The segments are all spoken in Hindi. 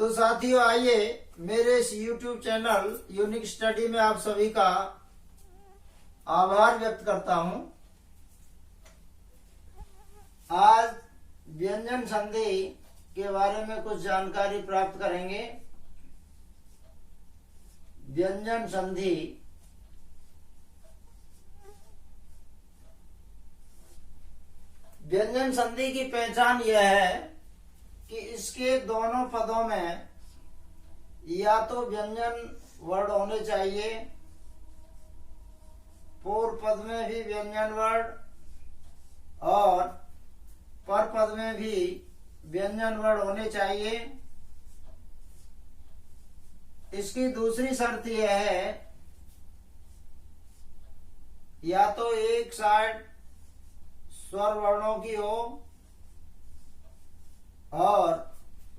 तो साथियों, आइए मेरे इस YouTube चैनल यूनिक स्टडी में आप सभी का आभार व्यक्त करता हूं। आज व्यंजन संधि के बारे में कुछ जानकारी प्राप्त करेंगे। व्यंजन संधि व्यंजन संधि की पहचान यह है कि इसके दोनों पदों में या तो व्यंजन वर्ण होने चाहिए, पूर्व पद में भी व्यंजन वर्ण और पर पद में भी व्यंजन वर्ण होने चाहिए। इसकी दूसरी शर्त यह है या तो एक साइड स्वर वर्णों की हो और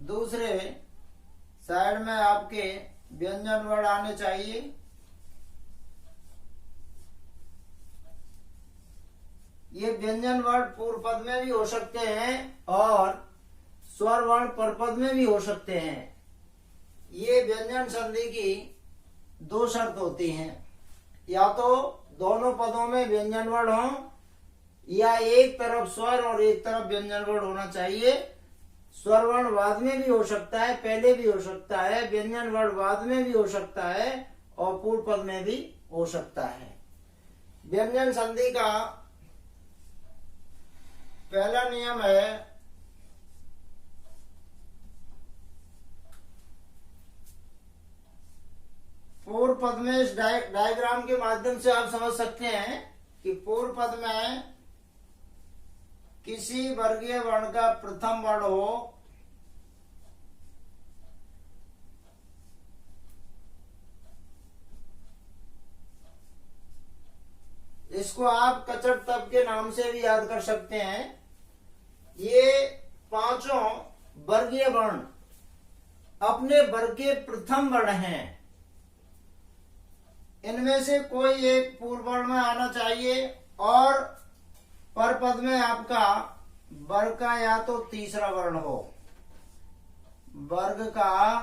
दूसरे साइड में आपके व्यंजन वर्ण आने चाहिए। ये व्यंजन वर्ण पूर्व पद में भी हो सकते हैं और स्वर वर्ण पर पद में भी हो सकते हैं। ये व्यंजन संधि की दो शर्त होती हैं, या तो दोनों पदों में व्यंजन वर्ण हो या एक तरफ स्वर और एक तरफ व्यंजन वर्ण होना चाहिए। स्वर वर्ण बाद में भी हो सकता है, पहले भी हो सकता है, व्यंजन वर्ण बाद में भी हो सकता है और पूर्व पद में भी हो सकता है। व्यंजन संधि का पहला नियम है पूर्व पद में, इस डायग्राम के माध्यम से आप समझ सकते हैं कि पूर्व पद में किसी वर्गीय वर्ण का प्रथम वर्ण हो इसको आप कचट तब के नाम से भी याद कर सकते हैं। ये पांचों वर्गीय वर्ण अपने वर्ग के प्रथम वर्ण हैं। इनमें से कोई एक पूर्व वर्ण में आना चाहिए और पर पद में आपका वर्ग का या तो तीसरा वर्ण हो, वर्ग का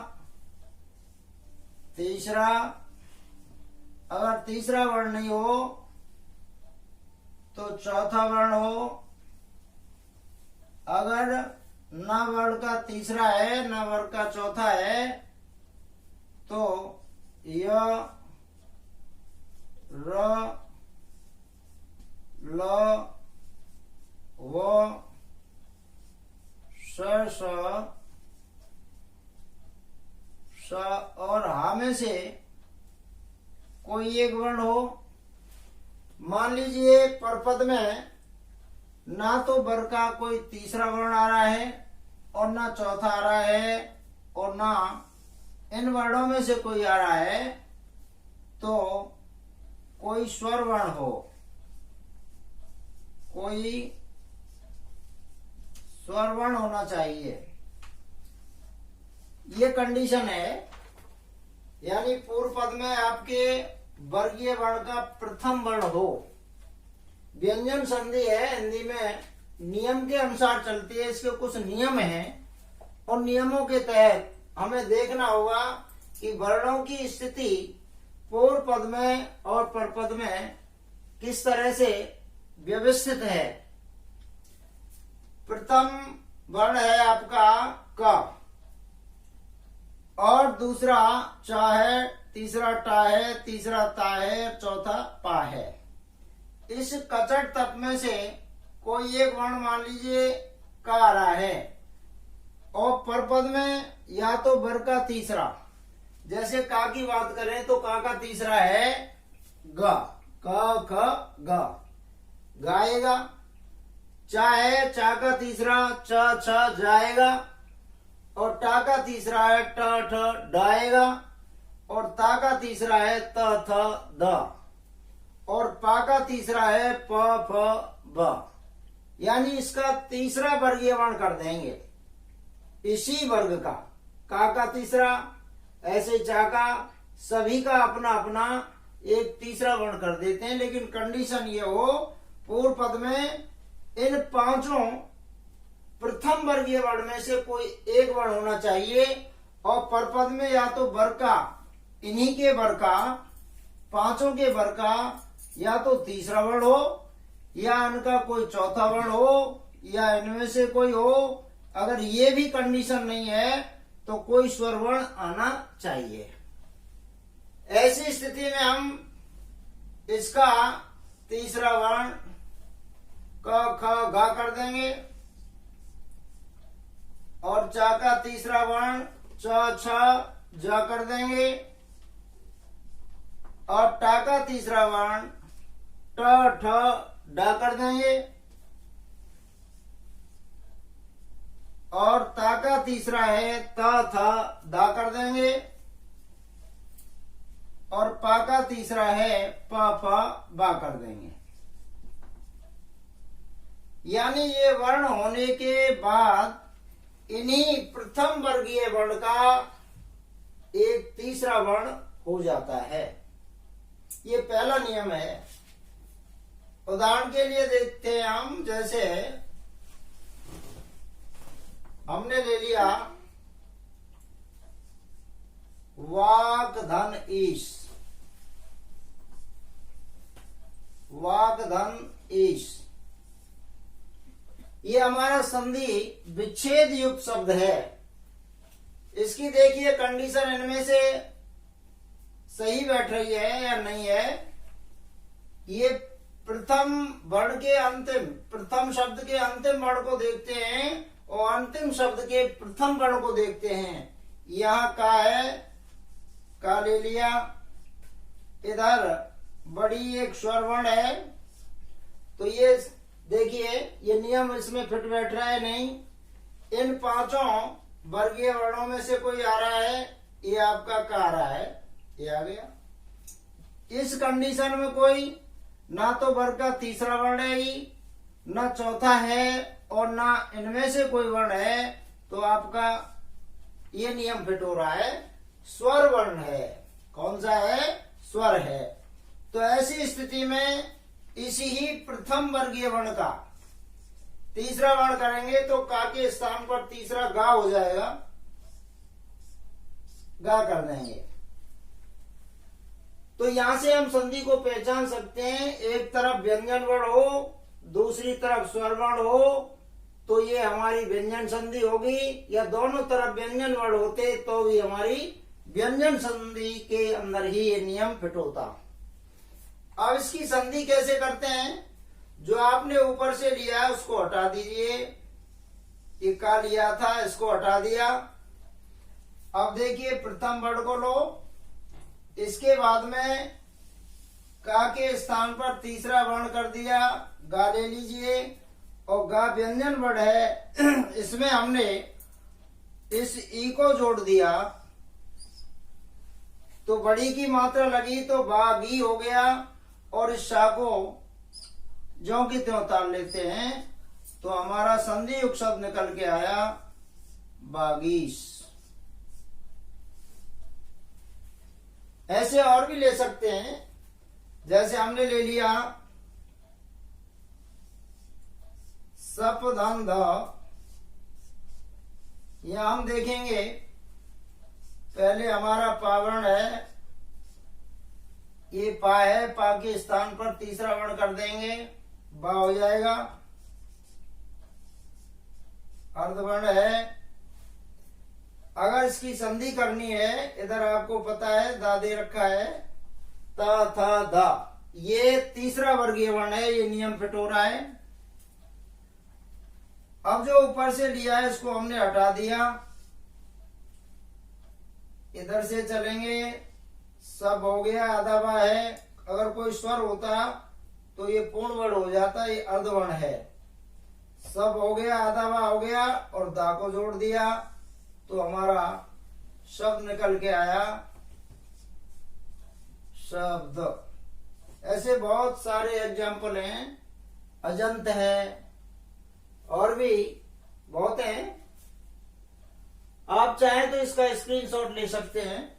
तीसरा, अगर तीसरा वर्ण नहीं हो तो चौथा वर्ण हो। अगर न वर्ण का तीसरा है न वर्ग का चौथा है तो य, र, ल, व, स और हा में से कोई एक वर्ण हो। मान लीजिए पर पद में ना तो वर्ग का कोई तीसरा वर्ण आ रहा है और ना चौथा आ रहा है और ना इन वर्णों में से कोई आ रहा है, तो कोई स्वर वर्ण हो, कोई स्वर वर्ण होना चाहिए। ये कंडीशन है, यानी पूर्व पद में आपके वर्गीय वर्ण का प्रथम वर्ण हो। व्यंजन संधि है, हिंदी में नियम के अनुसार चलती है। इसके कुछ नियम हैं और नियमों के तहत हमें देखना होगा कि वर्णों की स्थिति पूर्व पद में और पर पद में किस तरह से व्यवस्थित है। प्रथम वर्ण है आपका क और दूसरा चा है, तीसरा टा है, तीसरा ता है, चौथा पा है। इस कचट तप में से कोई एक वर्ण मान लीजिए का आ रहा है और पर पद में या तो वर्ग का तीसरा, जैसे का की बात करें तो का तीसरा है ग, क ख ग, गाएगा। चा है, चा का तीसरा च छ जाएगा और टा का तीसरा है ट ठ डाएगा और ता का तीसरा है त थ द और पा का तीसरा है प फ ब, यानी इसका तीसरा वर्गीय वर्ण कर देंगे इसी वर्ग का तीसरा, ऐसे चा का सभी का अपना अपना एक तीसरा वर्ण कर देते हैं। लेकिन कंडीशन ये हो पूर्व पद में इन पांचों प्रथम वर्गीय वर्ण में से कोई एक वर्ण होना चाहिए और परपद में या तो वर्का, इन्हीं के वर्का, पांचों के वर्का, या तो तीसरा वर्ण हो या इनका कोई चौथा वर्ण हो या इनमें से कोई हो। अगर ये भी कंडीशन नहीं है तो कोई स्वर वर्ण आना चाहिए। ऐसी स्थिति में हम इसका तीसरा वर्ण क ख ग कर देंगे और चा का तीसरा वर्ण च छ ज कर देंगे और टा का तीसरा वर्ण ट ठ ड कर देंगे और ता का तीसरा है त थ द कर देंगे और पा का तीसरा है प फ बा कर देंगे। यानी ये वर्ण होने के बाद इन्हीं प्रथम वर्गीय वर्ण का एक तीसरा वर्ण हो जाता है। ये पहला नियम है। उदाहरण के लिए देखते हैं हम, जैसे हमने ले लिया वाक धन ईश, वाक धन ईश, ये हमारा संधि विच्छेद युक्त शब्द है। इसकी देखिए कंडीशन इनमें से सही बैठ रही है या नहीं है। ये प्रथम वर्ण के अंतिम, प्रथम शब्द के अंतिम वर्ण को देखते हैं और अंतिम शब्द के प्रथम वर्ण को देखते हैं। यहाँ का है, का ले लिया, इधर बड़ी एक स्वर वर्ण है, तो ये देखिए ये नियम इसमें फिट बैठ रहा है नहीं। इन पांचों वर्गीय वर्णों में से कोई आ रहा है, ये आपका का आ रहा है, ये आ गया। इस कंडीशन में कोई ना तो वर्ग का तीसरा वर्ण है ही, ना चौथा है और ना इनमें से कोई वर्ण है, तो आपका ये नियम फिट हो रहा है, स्वर वर्ण है। कौन सा है? स्वर है। तो ऐसी स्थिति में इसी ही प्रथम वर्गीय वर्ण का तीसरा वर्ण करेंगे तो का के स्थान पर तीसरा गा हो जाएगा, गा कर देंगे। तो यहां से हम संधि को पहचान सकते हैं। एक तरफ व्यंजन वर्ण हो, दूसरी तरफ स्वर वर्ण हो, तो ये हमारी व्यंजन संधि होगी, या दोनों तरफ व्यंजन वर्ण होते तो भी हमारी व्यंजन संधि के अंदर ही ये नियम फिट होता। अब इसकी संधि कैसे करते हैं? जो आपने ऊपर से लिया है उसको हटा दीजिए, ये का लिया था इसको हटा दिया। अब देखिए प्रथम वर्ण को लो, इसके बाद में का के स्थान पर तीसरा वर्ण कर दिया, गा ले लीजिए, और गा व्यंजन वर्ण है, इसमें हमने इस ई को जोड़ दिया तो बड़ी की मात्रा लगी तो बागी हो गया, और इस शा को ज्यों की त्यों उतार लेते हैं तो हमारा संधि युक्त शब्द निकल के आया बागीश। ऐसे और भी ले सकते हैं, जैसे हमने ले लिया सप धन ध, यहां हम देखेंगे पहले हमारा पावर्ण है, ये पा है, पा के स्थान पर तीसरा वर्ण कर देंगे, बा हो जाएगा। अर्धवर्ण है। अगर इसकी संधि करनी है, इधर आपको पता है दा दे रखा है, ता था धा, ये तीसरा वर्गीय वर्ण है, ये नियम फिट हो रहा है। अब जो ऊपर से लिया है इसको हमने हटा दिया, इधर से चलेंगे, सब हो गया, आधा बा है। अगर कोई स्वर होता तो ये पूर्ण वर्ण हो जाता, ये अर्धवर्ण है। सब हो गया, आधा बा हो गया, और दा को जोड़ दिया तो हमारा शब्द निकल के आया शब्द। ऐसे बहुत सारे एग्जाम्पल हैं, अजंत है और भी बहुत हैं। आप चाहें तो इसका स्क्रीनशॉट ले सकते हैं।